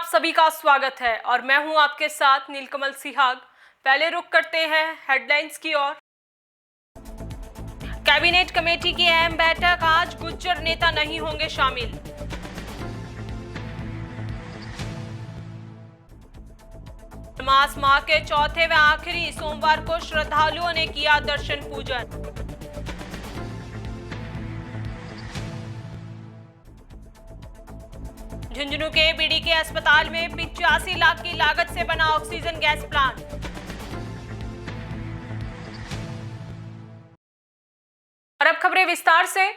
आप सभी का स्वागत है और मैं हूं आपके साथ नीलकमल सिहाग। पहले रुक करते हैं हेडलाइंस की ओर। कैबिनेट कमेटी की अहम बैठक, आज गुज्जर नेता नहीं होंगे शामिल। मास माह के चौथे व आखिरी सोमवार को श्रद्धालुओं ने किया दर्शन पूजन। झुंझुनू के बीडीके अस्पताल में 85 लाख की लागत से बना ऑक्सीजन गैस प्लांट। और अब खबरें विस्तार से।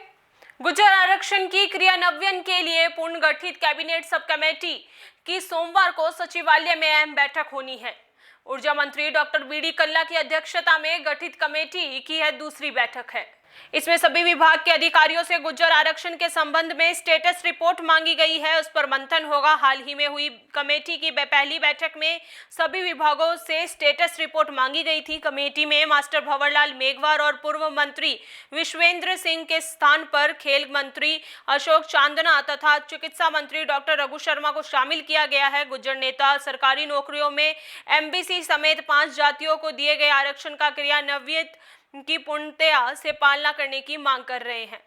गुज्जर आरक्षण की क्रियान्वयन के लिए पुनर्गठित कैबिनेट सब कमेटी की सोमवार को सचिवालय में अहम बैठक होनी है। ऊर्जा मंत्री डॉक्टर बीडी कल्ला की अध्यक्षता में गठित कमेटी की यह दूसरी बैठक है। इसमें सभी विभाग के अधिकारियों से गुज्जर आरक्षण के संबंध में स्टेटस रिपोर्ट मांगी गई है, उस पर मंथन होगा। हाल ही में हुई कमेटी की पहली बैठक में सभी विभागों से स्टेटस रिपोर्ट मांगी गई थी। कमेटी में मास्टर भंवरलाल मेघवार और पूर्व मंत्री विश्वेंद्र सिंह के स्थान पर खेल मंत्री अशोक चांदना तथा चिकित्सा मंत्री डॉक्टर रघु शर्मा को शामिल किया गया है। गुज्जर नेता सरकारी नौकरियों में एमबीसी समेत 5 जातियों को दिए गए आरक्षण का क्रियान्वयन की पूर्णतया से पालना करने की मांग कर रहे हैं।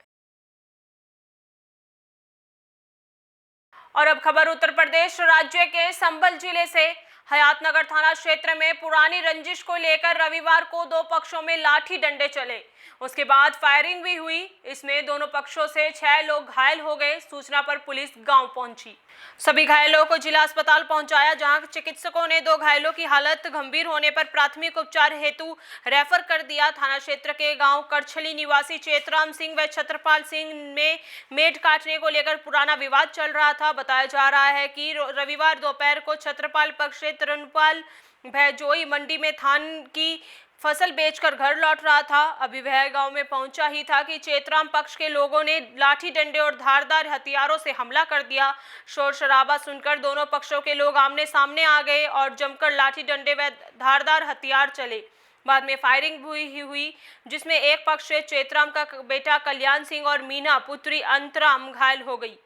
और अब खबर उत्तर प्रदेश राज्य के संभल जिले से। हयातनगर थाना क्षेत्र में पुरानी रंजिश को लेकर रविवार को 2 पक्षों में लाठी डंडे चले, उसके बाद फायरिंग भी हुई। इसमें दोनों पक्षों से 6 लोग घायल हो गए। सूचना पर पुलिस गांव पहुंची। सभी घायलों को जिला अस्पताल पहुंचाया, जहां चिकित्सकों ने 2 घायलों की हालत गंभीर होने पर प्राथमिक उपचार हेतु रेफर कर दिया। थाना क्षेत्र के गांव करछली निवासी चेतराम सिंह व छत्रपाल सिंह में मेढ काटने को लेकर पुराना विवाद चल रहा था। बताया जा रहा है कि रविवार दोपहर को छत्रपाल पक्ष से तृणपाल भैजोई मंडी में धान की फसल बेचकर घर लौट रहा था। अभी वह गांव में पहुंचा ही था कि चेतराम पक्ष के लोगों ने लाठी डंडे और धारदार हथियारों से हमला कर दिया। शोर शराबा सुनकर दोनों पक्षों के लोग आमने सामने आ गए और जमकर लाठी डंडे व धारदार हथियार चले। बाद में फायरिंग हुई जिसमें एक पक्ष से चेतराम का बेटा कल्याण सिंह और मीना पुत्री अंतराम घायल हो गई।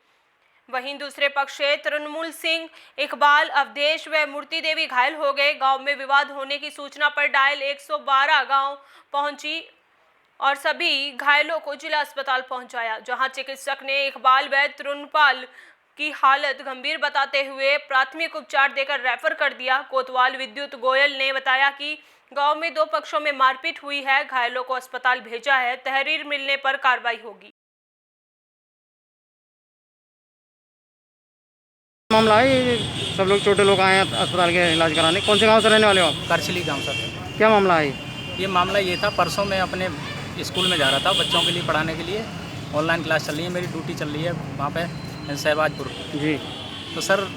वहीं दूसरे पक्ष से तृणमूल सिंह, इकबाल, अवधेश व मूर्ति देवी घायल हो गए। गांव में विवाद होने की सूचना पर डायल 112 गांव पहुंची और सभी घायलों को जिला अस्पताल पहुंचाया, जहां चिकित्सक ने इकबाल व तृणपाल की हालत गंभीर बताते हुए प्राथमिक उपचार देकर रेफर कर दिया। कोतवाल विद्युत गोयल ने बताया कि गांव में 2 पक्षों में मारपीट हुई है। घायलों को अस्पताल भेजा है, तहरीर मिलने पर कार्रवाई होगी। मामला है ये सब लोग छोटे लोग आए हैं अस्पताल के इलाज कराने। कौन से गांव से रहने वाले हो आप? करछली गांव सर। क्या मामला है ये मामला ये था, परसों मैं अपने स्कूल में जा रहा था बच्चों के लिए पढ़ाने के लिए। ऑनलाइन क्लास चल रही है, मेरी ड्यूटी चल रही है वहाँ पे शहबाजपुर जी। तो सर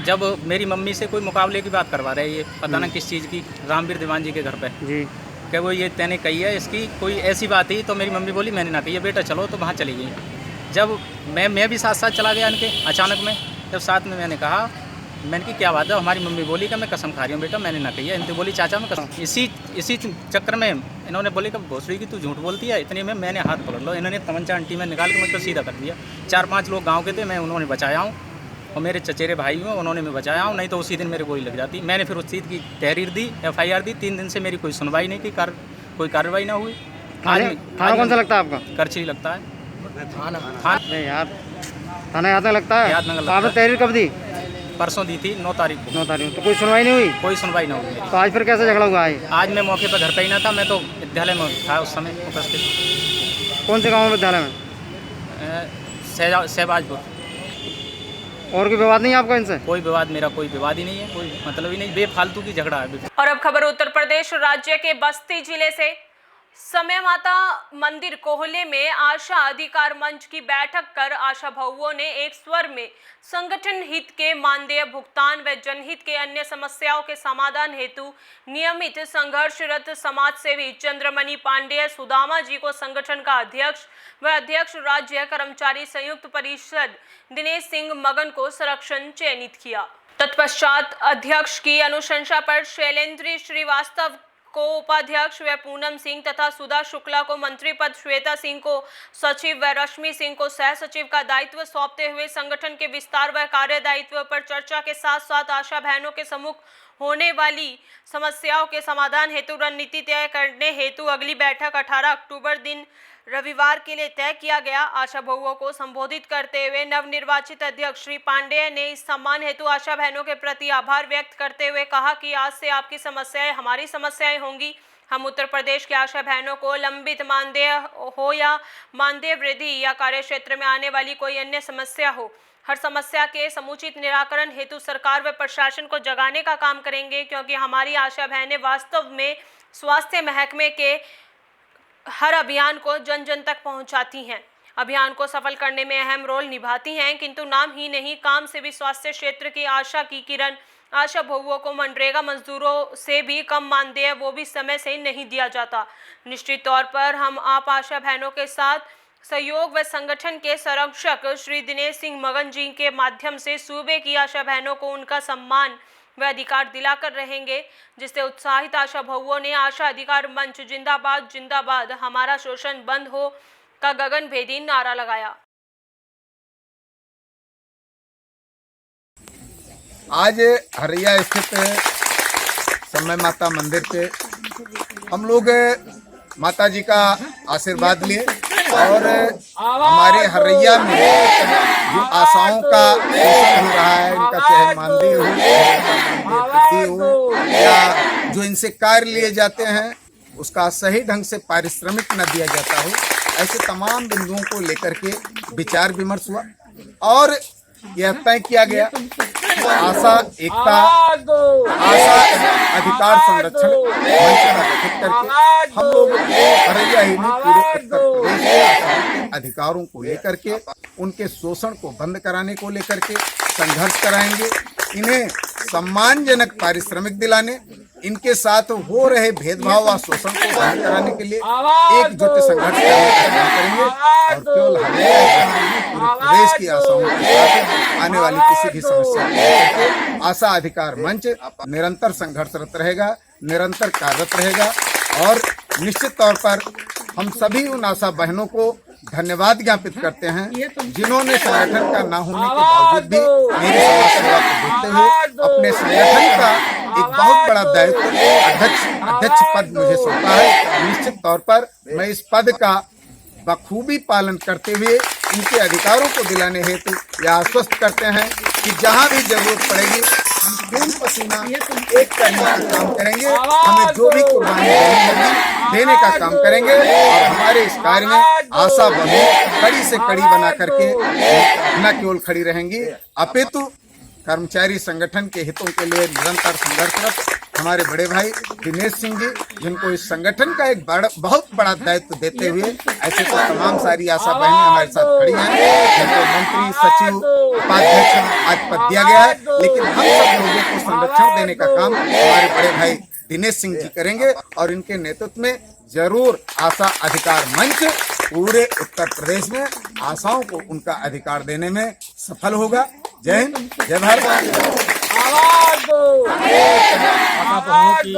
जब मेरी मम्मी से कोई मुकाबले की बात करवा रहे हैं, ये पता ना किस चीज़ की, रामवीर दीवान जी के घर पे जी, कि वो ये तैने कही है इसकी कोई ऐसी बात ही। तो मेरी मम्मी बोली मैंने ना कही है, बेटा चलो, तो वहाँ चली गई। जब मैं भी साथ साथ चला गया इनके, अचानक में जब साथ में मैंने कहा, मैंने की क्या बात है, हमारी मम्मी बोली कि मैं कसम खा रही हूँ बेटा मैंने ना कही है। इनसे बोली चाचा मैं कसम। इसी चक्कर में इन्होंने बोले कि भोसड़ी की तू झूठ बोलती है। इतने में मैंने हाथ पकड़ लो, इन्होंने तमंचा अंटी में निकाल के मुझको सीधा कर दिया। 4-5 लोग गाँव के थे, मैं उन्होंने बचाया हूँ और मेरे चचेरे भाई हुए उन्होंने मैं बचाया हूँ, नहीं तो उसी दिन मेरे गोली लग जाती। मैंने फिर उस चीज़ की तहरीर दी, FIR दी। 3 दिन से मेरी कोई सुनवाई नहीं की, कोई कार्रवाई ना हुई। थाना कौन सा लगता है आपका? करछली लगता है थाना। अरे यार, थाना याद लगता है। यादनगर लगता है। आपने तहरीर कब दी? परसों दी थी 9 तारीख को। 9 तारीख। तो कोई सुनवाई नहीं हुई? कोई सुनवाई ना हुई। तो आज फिर कैसे झगड़ा हुआ है? आज मैं मौके पर घर पे ही ना था, मैं तो विद्यालय में था उस समय उपस्थित। कौन से गाँव में विद्यालय में? शहबाजपुर। और कोई विवाद नहीं है आपका इनसे? कोई विवाद, मेरा कोई विवाद ही नहीं है, कोई मतलब ही नहीं, बेफालतू की झगड़ा है। और अब खबर उत्तर प्रदेश राज्य के बस्ती जिले से। समय माता मंदिर कोहले में आशा अधिकार मंच की बैठक कर आशा बहुओं ने एक स्वर में संगठन हित के मानदेय भुगतान व जनहित के अन्य समस्याओं के समाधान हेतु नियमित संघर्षरत समाज सेवी चंद्रमणि पांडेय सुदामा जी को संगठन का अध्यक्ष व अध्यक्ष राज्य कर्मचारी संयुक्त परिषद दिनेश सिंह मगन को संरक्षण चयनित किया। तत्पश्चात अध्यक्ष की अनुशंसा पर शैलेंद्र श्रीवास्तव को उपाध्यक्ष व पूनम सिंह तथा सुधा शुक्ला को मंत्री पद, श्वेता सिंह को सचिव व रश्मि सिंह को सह सचिव का दायित्व सौंपते हुए संगठन के विस्तार व कार्य दायित्व पर चर्चा के साथ साथ आशा बहनों के सम्मुख होने वाली समस्याओं के समाधान हेतु रणनीति तय करने हेतु अगली बैठक 18 अक्टूबर दिन रविवार के लिए तय किया गया। आशा बहुओं को संबोधित करते हुए नवनिर्वाचित अध्यक्ष श्री पांडेय ने इस सम्मान हेतु आशा बहनों के प्रति आभार व्यक्त करते हुए कहा कि आज से आपकी समस्याएं हमारी समस्याएं होंगी। हम उत्तर प्रदेश के आशा बहनों को लंबित मानदेय हो या मानदेय वृद्धि या कार्यक्षेत्र में आने वाली कोई अन्य समस्या हो, हर समस्या के समुचित निराकरण हेतु सरकार व प्रशासन को जगाने का काम करेंगे, क्योंकि हमारी आशा बहनें वास्तव में स्वास्थ्य महकमे के हर अभियान को जन जन तक पहुंचाती हैं, अभियान को सफल करने में अहम रोल निभाती हैं, किंतु नाम ही नहीं काम से भी स्वास्थ्य क्षेत्र की आशा की किरण। आशा बहुओं को मनरेगा मजदूरों से भी कम मानदेय वो भी समय से नहीं दिया जाता। निश्चित तौर पर हम आप आशा बहनों के साथ सहयोग व संगठन के संरक्षक श्री दिनेश सिंह मगन जी के माध्यम से सूबे की आशा बहनों को उनका सम्मान व अधिकार दिलाकर रहेंगे, जिससे उत्साहित आशा बहुओं ने आशा अधिकार मंच जिंदाबाद जिंदाबाद हमारा शोषण बंद हो का गगनभेदी नारा लगाया। आज हरैया स्थित समय माता मंदिर पे हम लोग माता जी का आशीर्वाद लिए और हमारे हरैया में जो आशाओं का शोषण हो रहा है, इनका चाहे मानदेय हो या जो इनसे कार्य लिए जाते हैं उसका सही ढंग से पारिश्रमिक न दिया जाता हो, ऐसे तमाम बिंदुओं को लेकर के विचार विमर्श हुआ और यह तय किया गया आशा एकता आशा अधिकार संरक्षण मंच का गठित करके हम लोग हरैया ही नहीं पूरे उत्तर प्रदेश के आशाओं के अधिकारों को लेकर के उनके शोषण को बंद कराने को लेकर के संघर्ष कराएंगे। इन्हें सम्मानजनक पारिश्रमिक दिलाने, इनके साथ हो रहे भेदभाव व शोषण को बंद कराने के लिए एकजुट संघर्ष करने का काम करेंगे और केवल हरैया पूरे प्रदेश की आशाओं के साथ आने वाली किसी भी समस्या को आशा अधिकार मंच निरंतर संघर्षरत रहेगा, निरंतर कार्यरत रहेगा और निश्चित तौर पर हम सभी उन आशा बहनों को धन्यवाद ज्ञापित करते हैं जिन्होंने संगठन का ना होने के बावजूद भी मेरी समाज सेवा को देखते हुए अपने संगठन का एक बहुत बड़ा दायित्व अध्यक्ष पद मुझे सौंपा है। निश्चित तौर पर मैं इस पद का बखूबी पालन करते हुए इनके अधिकारों को दिलाने हेतु यह आश्वस्त करते हैं कि जहां भी जरूरत पड़ेगी हम खून पसीना एक करने का काम करेंगे, हमें जो भी कुर्बानी देनी होगी देने का काम करेंगे और हमारे इस कार्य में आशा बहु कड़ी से कड़ी बना करके न केवल खड़ी रहेंगी अपितु कर्मचारी संगठन के हितों के लिए निरंतर संघर्षरत हमारे बड़े भाई दिनेश सिंह जी, जिनको इस संगठन का एक बहुत बड़ा दायित्व देते हुए ऐसे तो तमाम सारी आशा बहनें हमारे साथ खड़ी हैं जिनको मंत्री सचिव उपाध्यक्ष आज पद दिया गया है, लेकिन हम सब लोगों को संरक्षण देने का काम हमारे बड़े भाई दिनेश सिंह जी करेंगे और इनके नेतृत्व में जरूर आशा अधिकार मंच पूरे उत्तर प्रदेश में आशाओं को उनका अधिकार देने में सफल होगा। जय हिंद, जय भारत। आशा बहुओं की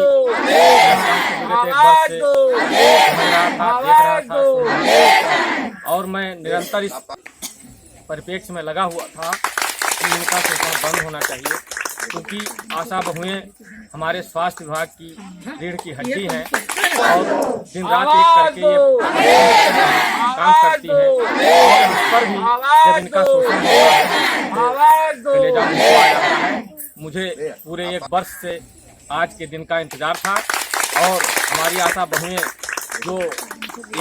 और मैं निरंतर इस परिप्रेक्ष्य में लगा हुआ था कि इनका शोषण बंद होना चाहिए, क्योंकि आशा बहुएं हमारे स्वास्थ्य विभाग की रीढ़ की हड्डी हैं और दिन रात एक करके ये काम करती हैं और उस पर भी जब इनका शोषण होता है तो कलेजा मुझको आ जाता है। मुझे पूरे एक वर्ष से आज के दिन का इंतजार था और हमारी आशा बहुएं जो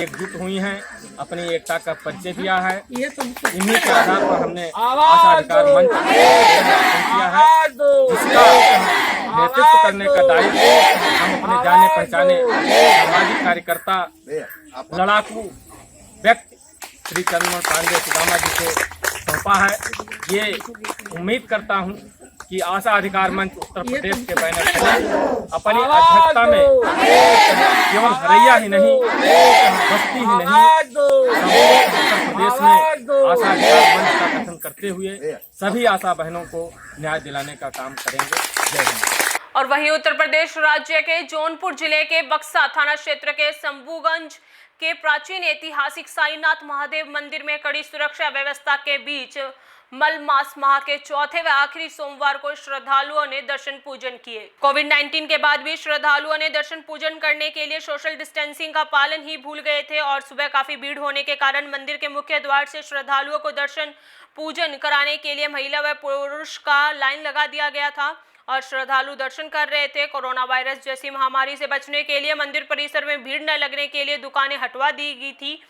एकजुट हुई हैं, अपनी एकता का परिचय दिया है, इन्हीं के आधार पर हमने आशा अधिकार मंच किया है, जिसका नेतृत्व करने का दायित्व हम अपने जाने पहचाने सामाजिक कार्यकर्ता लड़ाकू व्यक्ति श्री चंद्रमोहन पांडे सुदामा जी को सौंपा है। ये उम्मीद करता हूँ कि आशा अधिकार मंच उत्तर प्रदेश के बैनर तले अपनी अध्यक्षता में केवल हरैया ही नहीं, बस्ती ही नहीं, उत्तर प्रदेश में आशा अधिकार मंच का गठन करते हुए सभी आशा बहनों को न्याय दिलाने का काम करेंगे। जय हिंद। और वहीं उत्तर प्रदेश राज्य के जौनपुर जिले के बक्सा थाना क्षेत्र के शंभूगंज के प्राचीन ऐतिहासिक साईनाथ महादेव मंदिर में कड़ी सुरक्षा व्यवस्था के बीच मलमास माह के चौथे व आखिरी सोमवार को श्रद्धालुओं ने दर्शन पूजन किए। कोविड-19 के बाद भी श्रद्धालुओं ने दर्शन पूजन करने के लिए सोशल डिस्टेंसिंग का पालन ही भूल गए थे और सुबह काफी भीड़ होने के कारण मंदिर के मुख्य द्वार से श्रद्धालुओं को दर्शन पूजन कराने के लिए महिला व पुरुष का लाइन लगा दिया गया था और श्रद्धालु दर्शन कर रहे थे। कोरोना वायरस जैसी महामारी से बचने के लिए मंदिर परिसर में भीड़ न लगने के लिए दुकानें हटवा दी गई थी।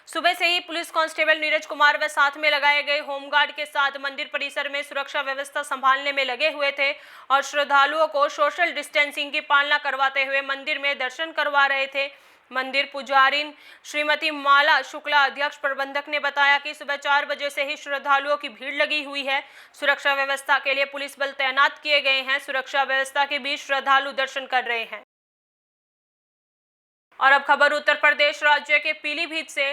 सुबह से ही पुलिस कांस्टेबल नीरज कुमार व साथ में लगाए गए होमगार्ड के साथ मंदिर परिसर में सुरक्षा व्यवस्था संभालने में लगे हुए थे और श्रद्धालुओं को सोशल डिस्टेंसिंग की पालना करवाते हुए मंदिर में दर्शन करवा रहे थे। मंदिर पुजारिन श्रीमती माला शुक्ला अध्यक्ष प्रबंधक ने बताया कि सुबह 4 बजे से ही श्रद्धालुओं की भीड़ लगी हुई है। सुरक्षा व्यवस्था के लिए पुलिस बल तैनात किए गए हैं। सुरक्षा व्यवस्था के बीच श्रद्धालु दर्शन कर रहे हैं। और अब खबर उत्तर प्रदेश राज्य के पीलीभीत से।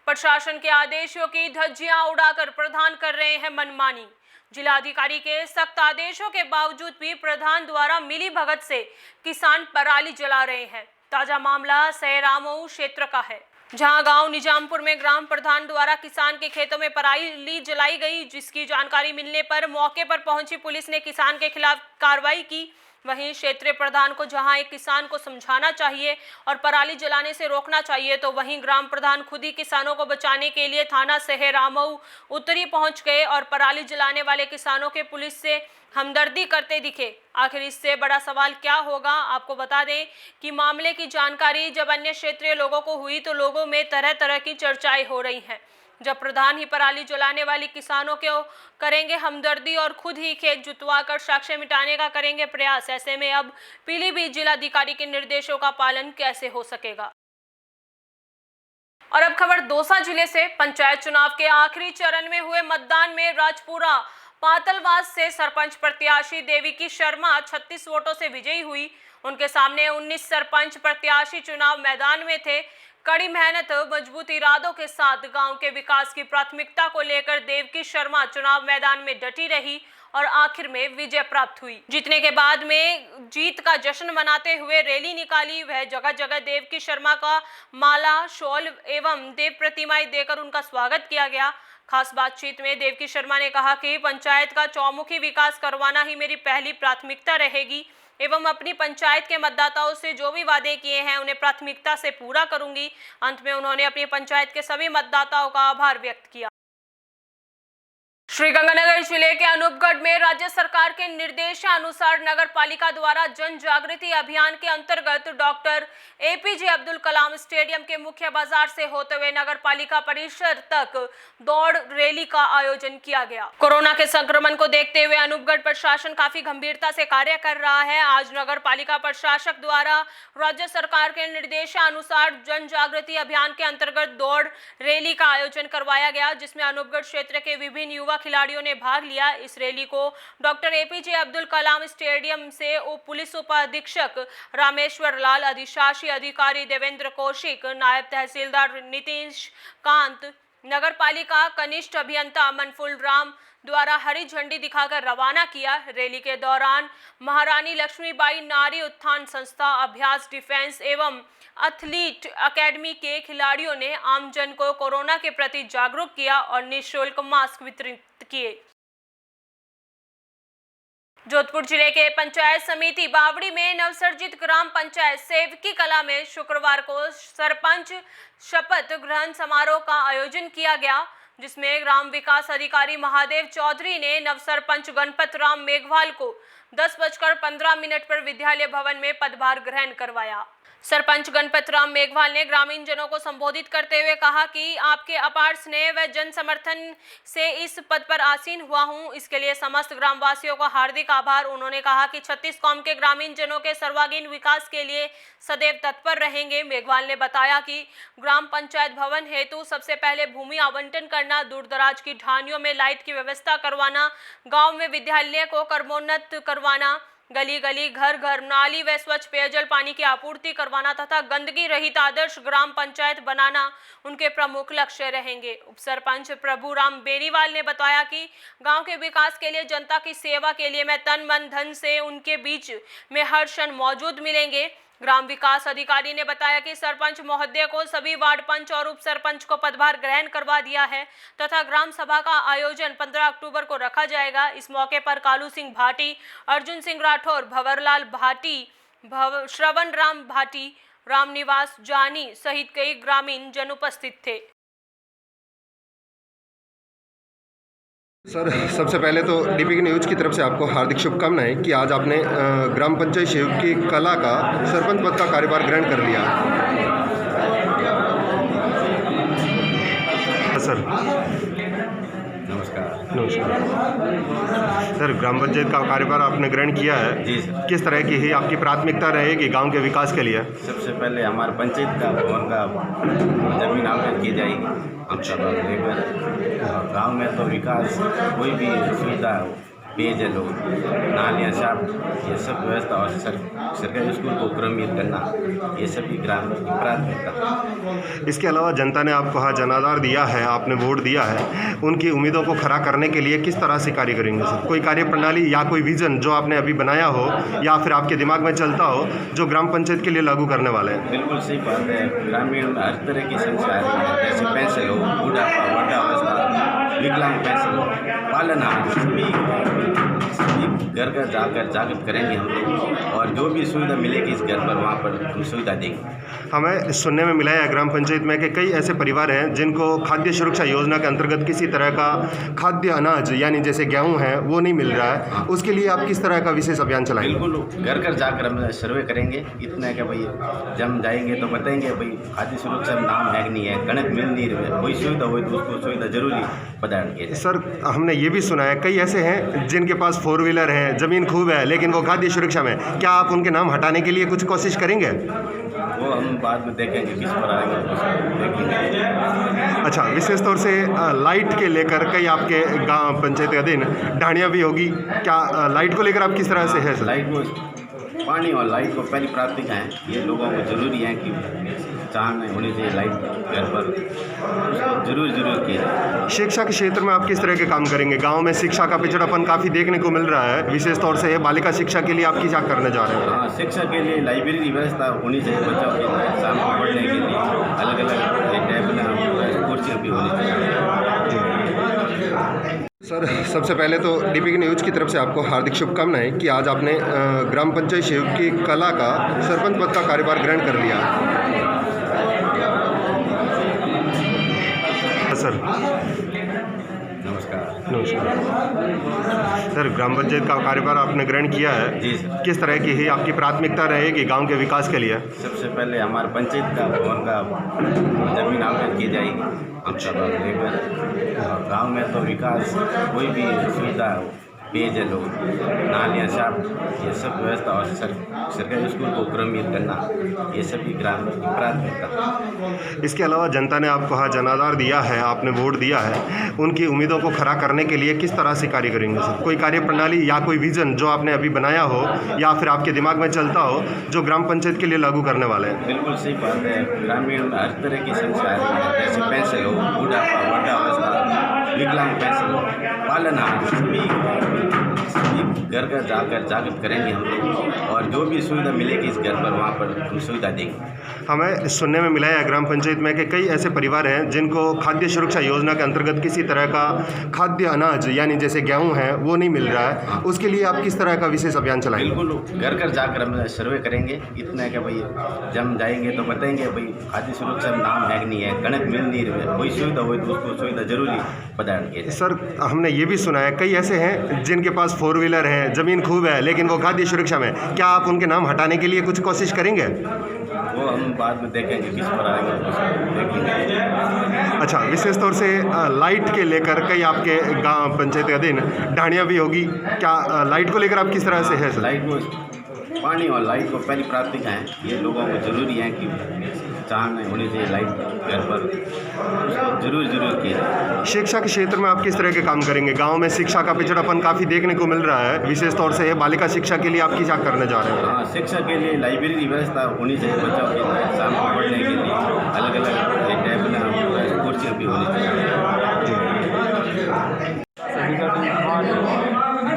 प्रशासन के आदेशों की धज्जियां उड़ाकर प्रधान कर रहे हैं मनमानी। जिलाधिकारी के सख्त आदेशों के बावजूद भी प्रधान द्वारा मिली भगत से किसान पराली जला रहे हैं। ताजा मामला सहरामऊ क्षेत्र का है, जहां गांव निजामपुर में ग्राम प्रधान द्वारा किसान के खेतों में पराली जलाई गई, जिसकी जानकारी मिलने पर मौके पर पहुंची पुलिस ने किसान के खिलाफ कार्रवाई की। वहीं क्षेत्रीय प्रधान को जहां एक किसान को समझाना चाहिए और पराली जलाने से रोकना चाहिए, तो वहीं ग्राम प्रधान खुद ही किसानों को बचाने के लिए थाना सहरामऊ उत्तरी पहुंच गए और पराली जलाने वाले किसानों के पुलिस से हमदर्दी करते दिखे। आखिर इससे बड़ा सवाल क्या होगा? आपको बता दें कि मामले की जानकारी जब अन्य क्षेत्रीय लोगों को हुई तो लोगों में तरह तरह की चर्चाएं हो रही हैं। जब प्रधान ही पराली जलाने वाली किसानों को करेंगे हमदर्दी और खुद ही खेत जुतवाकर साक्ष्य मिटाने का करेंगे प्रयास, ऐसे में अब पीलीभीत जिलाधिकारी के निर्देशों का पालन कैसे हो सकेगा? और अब खबर दौसा जिले से। पंचायत चुनाव के आखिरी चरण में हुए मतदान में राजपुरा पातलवास से सरपंच प्रत्याशी देविकी शर्मा 36 वोटों से विजयी हुई। उनके सामने 19 सरपंच प्रत्याशी चुनाव मैदान में थे। कड़ी मेहनत, मजबूत इरादों के साथ गांव के विकास की प्राथमिकता को लेकर देवकी शर्मा चुनाव मैदान में डटी रही और आखिर में विजय प्राप्त हुई। जीतने के बाद में जीत का जश्न मनाते हुए रैली निकाली। वह जगह जगह देवकी शर्मा का माला, शॉल एवं देव प्रतिमाएं देकर उनका स्वागत किया गया। खास बातचीत में देवकी शर्मा ने कहा कि पंचायत का चौमुखी विकास करवाना ही मेरी पहली प्राथमिकता रहेगी एवं अपनी पंचायत के मतदाताओं से जो भी वादे किए हैं उन्हें प्राथमिकता से पूरा करूंगी। अंत में उन्होंने अपनी पंचायत के सभी मतदाताओं का आभार व्यक्त किया। श्रीगंगानगर जिले के अनूपगढ़ में राज्य सरकार के निर्देशानुसार नगर पालिका द्वारा जन जागृति अभियान के अंतर्गत doctor APJ Abdul Kalam stadium के मुख्य बाजार से होते हुए नगर पालिका परिसर तक दौड़ रैली का आयोजन किया गया। कोरोना के संक्रमण को देखते हुए अनूपगढ़ प्रशासन काफी गंभीरता से कार्य कर रहा है। आज नगर पालिका प्रशासक द्वारा राज्य सरकार के निर्देशानुसार जन जागृति अभियान के अंतर्गत दौड़ रैली का आयोजन करवाया गया, जिसमें अनूपगढ़ क्षेत्र के विभिन्न युवा खिलाड़ियों ने भाग लिया। इस रैली को doctor APJ Abdul Kalam stadium से पुलिस उपाधीक्षक रामेश्वर लाल, अधिशासी अधिकारी देवेंद्र कौशिक, नायब तहसीलदार नीतीश कांत, नगर पालिका कनिष्ठ अभियंता मनफुल राम द्वारा हरी झंडी दिखाकर रवाना किया। रैली के दौरान महारानी लक्ष्मीबाई नारी उत्थान संस्था, अभ्यास डिफेंस एवं एथलीट अकेडमी के खिलाड़ियों ने आमजन को कोरोना के प्रति जागरूक किया और निःशुल्क मास्क वितरित किए। जोधपुर जिले के पंचायत समिति बावड़ी में नवसर्जित ग्राम पंचायत सेवकी कला में शुक्रवार को सरपंच शपथ ग्रहण समारोह का आयोजन किया गया, जिसमें ग्राम विकास अधिकारी महादेव चौधरी ने नवसरपंच गणपत राम मेघवाल को 10:15 पर विद्यालय भवन में पदभार ग्रहण करवाया। सरपंच गणपत राम मेघवाल ने ग्रामीण जनों को संबोधित करते हुए कहा कि आपके अपार स्नेह व जन समर्थन से इस पद पर आसीन हुआ हूं, इसके लिए समस्त ग्रामवासियों का हार्दिक आभार। उन्होंने कहा कि 36 कौम के ग्रामीण जनों के सर्वांगीण विकास के लिए सदैव तत्पर रहेंगे। मेघवाल ने बताया कि ग्राम पंचायत भवन हेतु सबसे पहले भूमि आवंटन करना, दूरदराज की ढानियों में लाइट की व्यवस्था करवाना, गाँव में विद्यालय को क्रमोन्नत करवाना, गली गली घर घर नाली व स्वच्छ पेयजल पानी की आपूर्ति करवाना तथा गंदगी रहित आदर्श ग्राम पंचायत बनाना उनके प्रमुख लक्ष्य रहेंगे। उप सरपंच प्रभुराम बेनीवाल ने बताया कि गांव के विकास के लिए, जनता की सेवा के लिए मैं तन मन धन से उनके बीच में हर क्षण मौजूद मिलेंगे। ग्राम विकास अधिकारी ने बताया कि सरपंच महोदय को सभी वार्ड पंच और उप सरपंच को पदभार ग्रहण करवा दिया है तथा ग्राम सभा का आयोजन 15 अक्टूबर को रखा जाएगा। इस मौके पर कालू सिंह भाटी, अर्जुन सिंह राठौर, भंवरलाल भाटी, श्रवण राम भाटी, रामनिवास जानी सहित कई ग्रामीण जन उपस्थित थे। सर, सबसे पहले तो डीपीके न्यूज़ की तरफ से आपको हार्दिक शुभकामनाएं कि आज आपने ग्राम पंचायत सेवक की कला का सरपंच पद का कार्यभार ग्रहण कर लिया। सर नमस्कार। सर, ग्राम पंचायत का कार्यभार आपने ग्रहण किया है जी सर। किस तरह की ही आपकी प्राथमिकता रहेगी गांव के विकास के लिए? सबसे पहले हमारे पंचायत का भवन का जमीन आवंटित की जाएगी हम सब लेकर, और गांव में तो विकास कोई भी सुविधा, पेयजल हो, नालियाँ साफ, ये सब व्यवस्था, और सरकारी स्कूल को क्रमित करना, ये सभी ग्राम की प्राथमिकता। इसके अलावा जनता ने आपको हाँ जनाधार दिया है, आपने वोट दिया है, उनकी उम्मीदों को खरा करने के लिए किस तरह से कार्य करेंगे सर? कोई कार्य प्रणाली या कोई विजन जो आपने अभी बनाया हो या फिर आपके दिमाग में चलता हो जो ग्राम पंचायत के लिए लागू करने वाले हैं? बिल्कुल सही बात है। ग्रामीण में हर तरह की समस्या है, जैसे पेंशन हो, बुढ़ापा, वृद्धावस्था, विकलांग पेंशन, पालनहार, सभी घर घर जाकर जागृत करेंगे हम लोग, और जो भी सुविधा मिलेगी इस घर पर, वहाँ पर हम सुविधा देंगे। हमें सुनने में मिला है ग्राम पंचायत में कि कई ऐसे परिवार हैं जिनको खाद्य सुरक्षा योजना के अंतर्गत किसी तरह का खाद्य अनाज यानी जैसे गेहूं है वो नहीं मिल रहा है, उसके लिए आप किस तरह का विशेष अभियान चलाएंगे? बिल्कुल, घर घर जाकर हम सर्वे करेंगे। इतना है कि भाई जब हम जाएंगे तो बताएंगे भाई खाद्य सुरक्षा में नाम है कि नहीं है, कणक मिल नहीं रही है, कोई सुविधा हो तो उसको सुविधा जरूरी प्रदान किया जाए। सर, हमने ये भी सुना है कई ऐसे हैं जिनके पास 4 व्हीलर है, ज़मीन खूब है, लेकिन वो खाद्य सुरक्षा में, क्या आप उनके नाम हटाने के लिए कुछ कोशिश करेंगे? वो हम बाद में देखेंगे किस पर आएंगे, देखेंगे। अच्छा, विशेष तौर से लाइट के लेकर कई आपके गांव पंचायत के अधीन ढाणियाँ भी होगी, क्या लाइट को लेकर आप किस तरह से है सर? लाइट को, पानी और लाइट को पहली प्राथमिकता है, ये लोगों को जरूरी है कि चाहना होनी चाहिए लाइट घर पर, जरूर किया जाए। शिक्षा के क्षेत्र में आप किस तरह के काम करेंगे? गांव में शिक्षा का पिछड़ापन काफ़ी देखने को मिल रहा है, विशेष तौर से बालिका शिक्षा के लिए आप क्या करने जा रहे हैं? हाँ, शिक्षा के लिए लाइब्रेरी की व्यवस्था होनी चाहिए बच्चों के लिए, शाम को पढ़ने के लिए अलग अलग टेबल कुर्सियाँ भी होनी चाहिए। सर, सबसे पहले तो डीपीके न्यूज़ की तरफ से आपको हार्दिक शुभकामनाएं कि आज आपने ग्राम पंचायत सेवक की कला का सरपंच पद का कार्यभार ग्रहण कर लिया। सर नमस्कार। सर, ग्राम पंचायत का कार्यभार आपने ग्रहण किया है जी सर। किस तरह की ही आपकी प्राथमिकता रहेगी गांव के विकास के लिए? सबसे पहले हमारे पंचायत का भवन का जमीन आवंटित की जाएगी हम सब लेकर, और गांव में तो विकास कोई भी सुविधा, पेयजल हो, नालियाँ साफ, ये सब व्यवस्था, और सरकारी स्कूल को क्रमित करना, ये सभी ग्राम की प्राथमिकता। इसके अलावा जनता ने आपको हाँ जनाधार दिया है, आपने वोट दिया है, उनकी उम्मीदों को खरा करने के लिए किस तरह से कार्य करेंगे सर? कोई कार्य प्रणाली या कोई विजन जो आपने अभी बनाया हो या फिर आपके दिमाग में चलता हो जो ग्राम पंचायत के लिए लागू करने वाले हैं? बिल्कुल सही बात है। ग्रामीण में हर तरह की समस्या है, जैसे पेंशन हो, बुढ़ापा, वृद्धावस्था, विकलांग पेंशन, पालनहार, सभी घर घर जाकर जागृत करेंगे हम लोग, और जो भी सुविधा मिलेगी इस घर पर, वहाँ पर हम सुविधा देंगे। हमें सुनने में मिला है ग्राम पंचायत में कि कई ऐसे परिवार हैं जिनको खाद्य सुरक्षा योजना के अंतर्गत किसी तरह का खाद्य अनाज यानी जैसे गेहूं है वो नहीं मिल रहा है, उसके लिए आप किस तरह का विशेष अभियान चलाएंगे? बिल्कुल, घर घर जाकर हम सर्वे करेंगे। इतना है कि भाई जब हम जाएंगे तो बताएंगे भाई खाद्य सुरक्षा में नाम है कि नहीं है, कणक मिल नहीं रही है, कोई सुविधा हो तो उसको सुविधा जरूरी प्रदान किया जाए। सर, हमने ये भी सुना है कई ऐसे हैं जिनके पास 4 व्हीलर है, ज़मीन खूब है, लेकिन वो खाद्य सुरक्षा में, क्या आप उनके नाम हटाने के लिए कुछ कोशिश करेंगे? वो हम बाद में देखेंगे किस पर आएंगे, देखेंगे। अच्छा, विशेष तौर से लाइट के लेकर कई आपके गांव पंचायत के अधीन ढाणियाँ भी होगी, क्या लाइट को लेकर आप किस तरह से है सर? लाइट को, पानी और लाइट को पहली प्राथमिकता है। ये लोगों को ज़रूरी है कि चाहना होनी चाहिए लाइट घर पर, उसको ज़रूर किया जाए। शिक्षा के क्षेत्र में आप किस तरह के काम करेंगे? गांव में शिक्षा का पिछड़ापन काफ़ी देखने को मिल रहा है, विशेष तौर से बालिका शिक्षा के लिए आप क्या करने जा रहे हैं? हाँ, शिक्षा के लिए लाइब्रेरी की व्यवस्था होनी चाहिए बच्चों के लिए, शाम को पढ़ने के लिए अलग अलग टेबल कुर्सियाँ भी होनी चाहिए।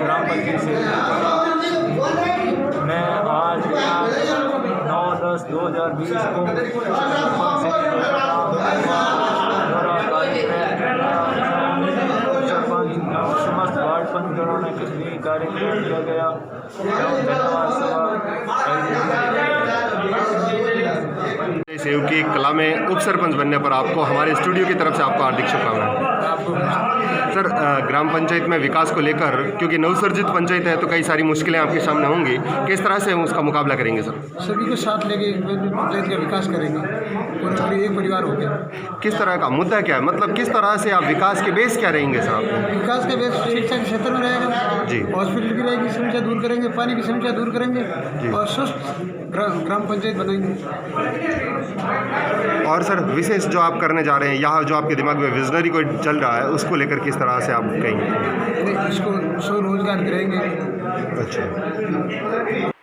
ग्राम पंचायत से मैं आज 9/10/2020 को सरपंच समस्त वार्ड पंचगणों के लिए कार्यक्रम किया गया। सेव की कला में उप सरपंच बनने पर आपको हमारे स्टूडियो की तरफ से आपको हार्दिक शुभकामनाएं। सर, ग्राम पंचायत में विकास को लेकर, क्योंकि नवसर्जित पंचायत है तो कई सारी मुश्किलें आपके सामने होंगी, किस तरह से हम उसका मुकाबला करेंगे सर? सभी को साथ लेके पंचायत का विकास करेंगे, पूरी एक परिवार हो गया। किस तरह का मुद्दा क्या है, मतलब किस तरह से आप विकास के बेस क्या रहेंगे सर? आप विकास के बेस शिक्षा के क्षेत्र में रहेगा जी, हॉस्पिटल की रहेगी समस्या दूर करेंगे, पानी की समस्या दूर करेंगे और स्वस्थ ग्राम पंचायत बनाएंगे। और सर, विशेष जो आप करने जा रहे हैं, यहाँ जो आपके दिमाग में विजनरी कोई चल रहा है, उसको लेकर किस तरह से आप कहेंगे? इसको स्वरोजगार करेंगे। अच्छा।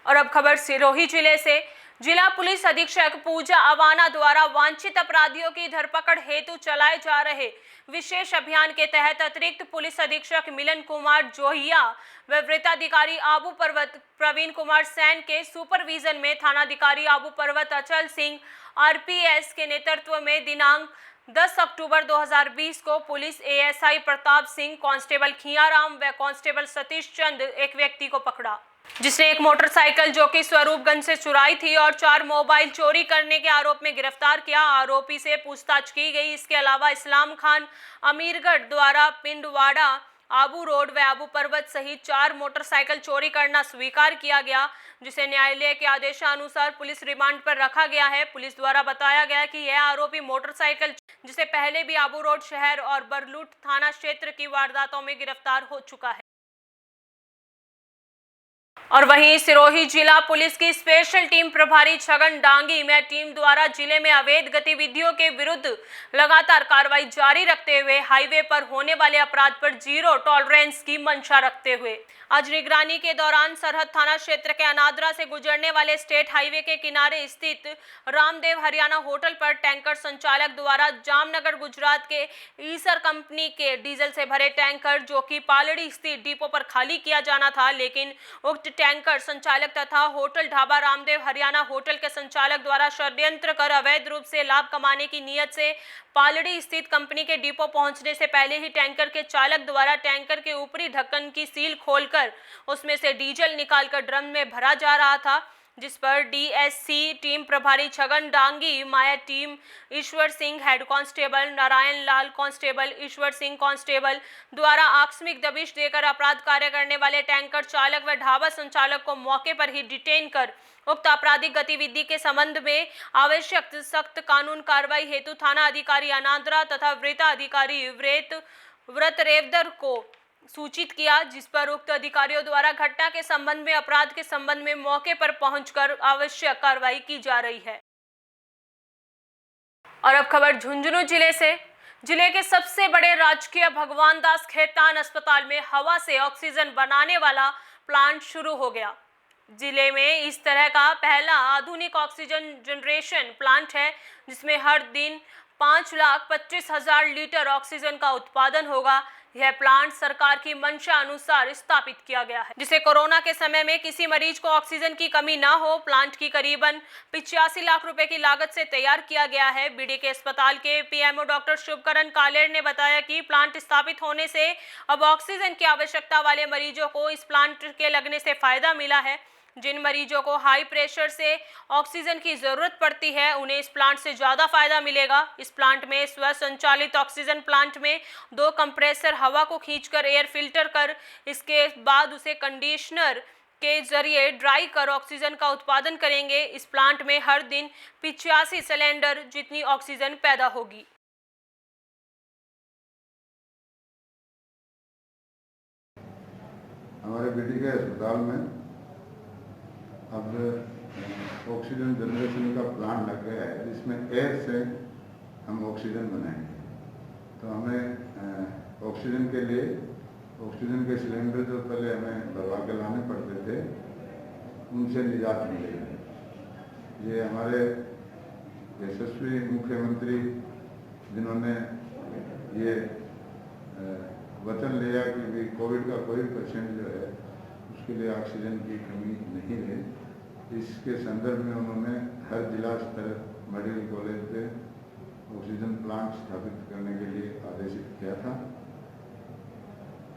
और अब खबर सिरोही जिले से। जिला पुलिस अधीक्षक पूजा अवाना द्वारा वांछित अपराधियों की धरपकड़ हेतु चलाए जा रहे विशेष अभियान के तहत अतिरिक्त पुलिस अधीक्षक मिलन कुमार जोहिया व वृत्ताधिकारी आबू पर्वत प्रवीण कुमार सैन के सुपरविजन में थानाधिकारी आबू पर्वत अचल सिंह आरपीएस के नेतृत्व में दिनांक 10 अक्टूबर 2020 को police ASI Pratap Singh, constable Khiyaram व कांस्टेबल सतीश चंद एक व्यक्ति को पकड़ा, जिसने एक मोटरसाइकिल जो कि स्वरूपगंज से चुराई थी और 4 मोबाइल चोरी करने के आरोप में गिरफ्तार किया। आरोपी से पूछताछ की गई। इसके अलावा इस्लाम खान अमीरगढ़ द्वारा पिंडवाड़ा, आबू रोड व आबू पर्वत सहित 4 मोटरसाइकिल चोरी करना स्वीकार किया गया, जिसे न्यायालय के आदेशानुसार पुलिस रिमांड पर रखा गया है। पुलिस द्वारा बताया गया कि यह आरोपी मोटरसाइकिल जिसे पहले भी आबू रोड शहर और बरलूट थाना क्षेत्र की वारदातों में गिरफ्तार हो चुका है। और वहीं सिरोही जिला पुलिस की स्पेशल टीम प्रभारी छगन डांगी में टीम द्वारा जिले में अवैध गतिविधियों के विरुद्ध लगातार कार्रवाई जारी रखते हुए हाईवे पर होने वाले अपराध पर जीरो टॉलरेंस की मंशा रखते हुए आज निगरानी के दौरान सरहद थाना क्षेत्र के अनादरा से गुजरने वाले स्टेट हाईवे के किनारे स्थित रामदेव हरियाणा होटल पर टैंकर संचालक द्वारा जामनगर गुजरात के ईसर कंपनी के डीजल से भरे टैंकर जो कि पालड़ी स्थित डिपो पर खाली किया जाना था, लेकिन उक्त टैंकर संचालक तथा होटल ढाबा रामदेव हरियाणा होटल के संचालक द्वारा षड्यंत्र कर अवैध रूप से लाभ कमाने की नीयत से पालड़ी स्थित कंपनी के डिपो पहुंचने से पहले ही टैंकर के चालक द्वारा टैंकर के ऊपरी ढक्कन की सील खोलकर उसमें से डीजल निकालकर ड्रम में भरा जा रहा था, जिस पर डीएससी टीम प्रभारी छगन डांगी, माया team Ishwar Singh head constable, Narayan Lal constable, Ishwar Singh constable द्वारा आकस्मिक दबिश देकर अपराध कार्य करने वाले टैंकर चालक व ढाबा संचालक को मौके पर ही डिटेन कर उक्त आपराधिक गतिविधि के संबंध में आवश्यक सख्त कानून कार्रवाई हेतु थाना अधिकारी अनादरा तथा वृत्ता अधिकारी व्रत रेवदर को सूचित किया, जिस पर उक्त अधिकारियों द्वारा घटना के संबंध में अपराध के संबंध में मौके पर पहुंचकर आवश्यक कार्रवाई की जा रही है। और अब खबर झुंझुनू जिले से। जिले के सबसे बड़े राजकीय भगवान दास खेतान अस्पताल में हवा से ऑक्सीजन बनाने वाला प्लांट शुरू हो गया। जिले में इस तरह का पहला आधुनिक ऑक्सीजन जनरेशन प्लांट है, जिसमें हर दिन 5,25,000 लीटर ऑक्सीजन का उत्पादन होगा। यह प्लांट सरकार की मंशा अनुसार स्थापित किया गया है, जिसे कोरोना के समय में किसी मरीज को ऑक्सीजन की कमी ना हो। प्लांट की करीबन 85 लाख रुपए की लागत से तैयार किया गया है। बीडी के अस्पताल के पीएमओ डॉक्टर शुभकरण कालेर ने बताया कि प्लांट स्थापित होने से अब ऑक्सीजन की आवश्यकता वाले मरीजों को इस प्लांट के लगने से फायदा मिला है। जिन मरीजों को हाई प्रेशर से ऑक्सीजन की ज़रूरत पड़ती है, उन्हें इस प्लांट से ज़्यादा फायदा मिलेगा। इस प्लांट में स्वसंचालित ऑक्सीजन प्लांट में 2 कंप्रेसर हवा को खींचकर एयर फिल्टर कर इसके बाद उसे कंडीशनर के जरिए ड्राई कर ऑक्सीजन का उत्पादन करेंगे। इस प्लांट में हर दिन 85 सिलेंडर जितनी ऑक्सीजन पैदा होगी। हमारे बीडी के अस्पताल में अब ऑक्सीजन जनरेशन का प्लांट लग गया है जिसमें एयर से हम ऑक्सीजन बनाएंगे। तो हमें ऑक्सीजन के लिए ऑक्सीजन के सिलेंडर जो पहले हमें भरवा के लाने पड़ते थे उनसे निजात मिलेगी। ये हमारे यशस्वी मुख्यमंत्री जिन्होंने ये वचन लिया कि भी कोविड का कोई पेशेंट जो है उसके लिए ऑक्सीजन की कमी नहीं रहे, इसके संदर्भ में उन्होंने हर जिला स्तर मेडिकल कॉलेज पे ऑक्सीजन प्लांट स्थापित करने के लिए आदेशित किया था।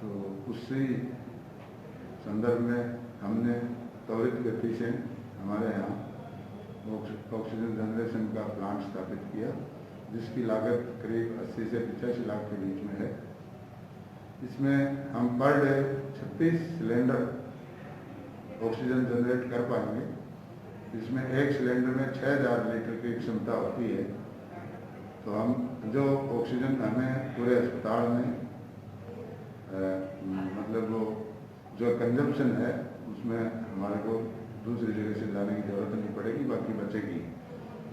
तो उसी संदर्भ में हमने त्वरित गति से हमारे यहाँ ऑक्सीजन जनरेशन का प्लांट स्थापित किया, जिसकी लागत करीब 80 से 85 लाख के बीच में है। इसमें हम per day 36 cylinder oxygen generate कर पाएंगे। इसमें एक सिलेंडर में 6000 लीटर की क्षमता होती है। तो हम जो ऑक्सीजन हमें पूरे अस्पताल में मतलब वो जो कंजम्पशन है उसमें हमारे को दूसरी जगह से लाने की ज़रूरत नहीं पड़ेगी, बाकी बचेगी।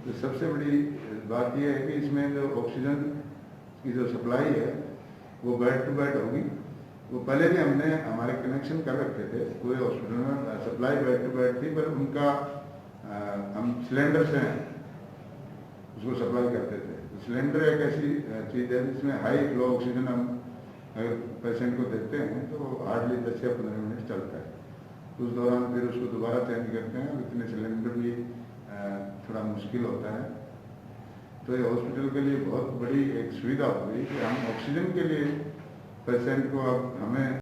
तो सबसे बड़ी बात यह है कि इसमें जो ऑक्सीजन की जो सप्लाई है वो बेड टू बेड होगी। वो पहले भी हमने हमारे कनेक्शन कर रखे थे पूरे हॉस्पिटल में, सप्लाई बेड टू बेड थी, पर उनका हम सिलेंडर से उसको सप्लाई करते थे। तो सिलेंडर एक ऐसी चीज़ है जिसमें हाई फ्लो ऑक्सीजन हम अगर पेशेंट को देते हैं तो हार्डली 10 या 15 मिनट चलता है। उस दौरान फिर उसको दोबारा चेंज करते हैं, इतने सिलेंडर भी थोड़ा मुश्किल होता है। तो ये हॉस्पिटल के लिए बहुत बड़ी एक सुविधा हो गई कि हम ऑक्सीजन के लिए पेशेंट को अब हमें।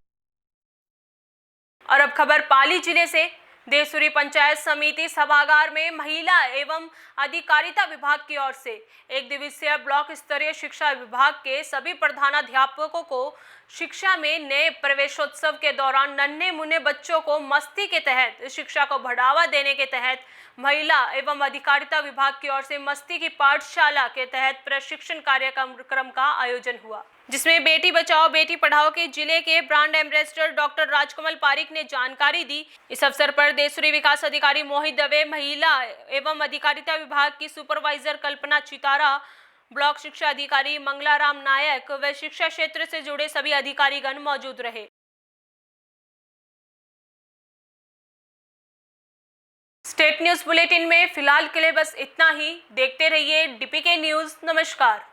और अब खबर पाली जिले से। देवसुरी पंचायत समिति सभागार में महिला एवं अधिकारिता विभाग की ओर से एक दिवसीय ब्लॉक स्तरीय शिक्षा विभाग के सभी प्रधानाध्यापकों को शिक्षा में नए प्रवेशोत्सव के दौरान नन्हे मुन्ने बच्चों को मस्ती के तहत शिक्षा को बढ़ावा देने के तहत महिला एवं अधिकारिता विभाग की ओर से मस्ती की पाठशाला के तहत प्रशिक्षण कार्यक्रम का आयोजन हुआ, जिसमें बेटी बचाओ बेटी पढ़ाओ के जिले के brand ambassador doctor Rajkamal Pareek ने जानकारी दी। इस अवसर पर देवसुरी विकास अधिकारी मोहित दवे, महिला एवं अधिकारिता विभाग की सुपरवाइजर कल्पना चितारा, ब्लॉक शिक्षा अधिकारी मंगलाराम नायक व शिक्षा क्षेत्र से जुड़े सभी अधिकारीगण मौजूद रहे। स्टेट न्यूज बुलेटिन में फिलहाल के लिए बस इतना ही। देखते रहिए डीपीके न्यूज। नमस्कार।